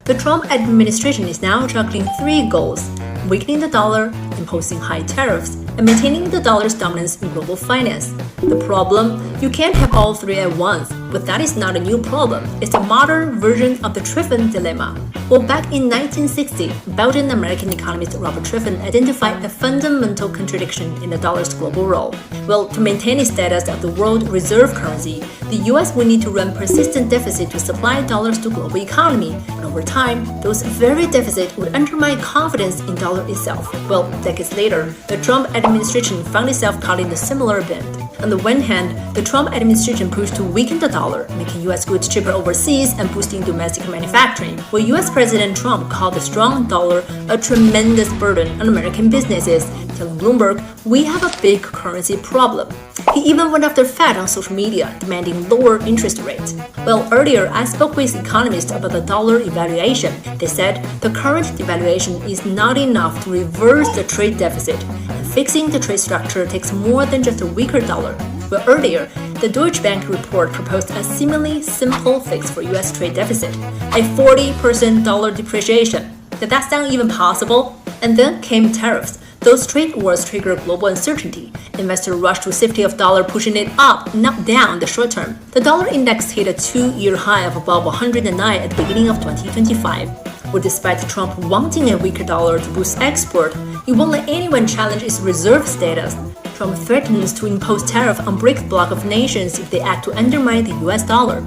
The Trump administration is now juggling three goals: weakening the dollar, imposing high tariffs, and maintaining the dollar's dominance in global finance. The problem? You can't have all three at once, but that is not a new problem. It's a modern version of the Triffin dilemma. Well, back in 1960, Belgian-American economist Robert Triffin identified a fundamental contradiction in the dollar's global role. Well, to maintain its status as the world reserve currency, the US would need to run persistent deficit to supply dollars to global economy, and over time, those very deficits would undermine confidence in dollar itself. Well, decades later, the Trump administration found itself caught in a similar bend. On the one hand, the Trump administration pushed to weaken the dollar, making US goods cheaper overseas and boosting domestic manufacturing, while US President Trump called the strong dollar a tremendous burden on American businesses, telling Bloomberg, "We have a big currency problem." He even went after Fed on social media, demanding lower interest rates. Well, earlier, I spoke with economists about the dollar evaluation. They said the current devaluation is not enough to reverse the trade deficit, and fixing the trade structure takes more than just a weaker dollar. Well, earlier, the Deutsche Bank report proposed a seemingly simple fix for US trade deficit, a 40% dollar depreciation. Did that sound even possible? And then came tariffs. Those trade wars trigger global uncertainty. Investors rush to safety of dollar, pushing it up, not down in the short term. The dollar index hit a 2-year high of above 109 at the beginning of 2025. Well, despite Trump wanting a weaker dollar to boost export, he won't let anyone challenge its reserve status. Trump threatens to impose tariff on BRICS bloc of nations if they act to undermine the US dollar.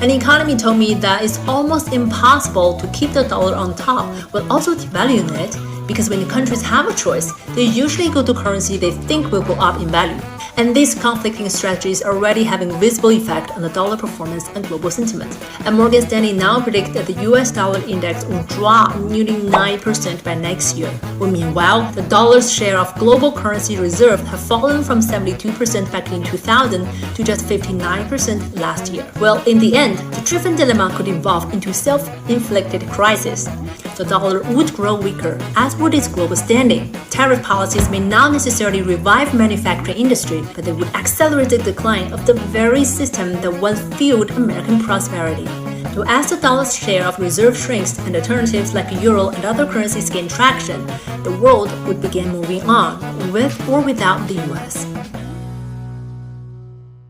An economy told me that it's almost impossible to keep the dollar on top while also devaluing it, because when the countries have a choice, they usually go to currency they think will go up in value. And these conflicting strategies are already having visible effect on the dollar performance and global sentiment. And Morgan Stanley now predicts that the US dollar index will drop nearly 9% by next year. Well, meanwhile, the dollar's share of global currency reserve have fallen from 72% back in 2000 to just 59% last year. Well, in the end, the Triffin dilemma could evolve into self-inflicted crisis. The dollar would grow weaker, as would its global standing. Tariff policies may not necessarily revive manufacturing industry, but they would accelerate the decline of the very system that once fueled American prosperity. So as the dollar's share of reserve shrinks and alternatives like euro and other currencies gain traction, the world would begin moving on, with or without the US.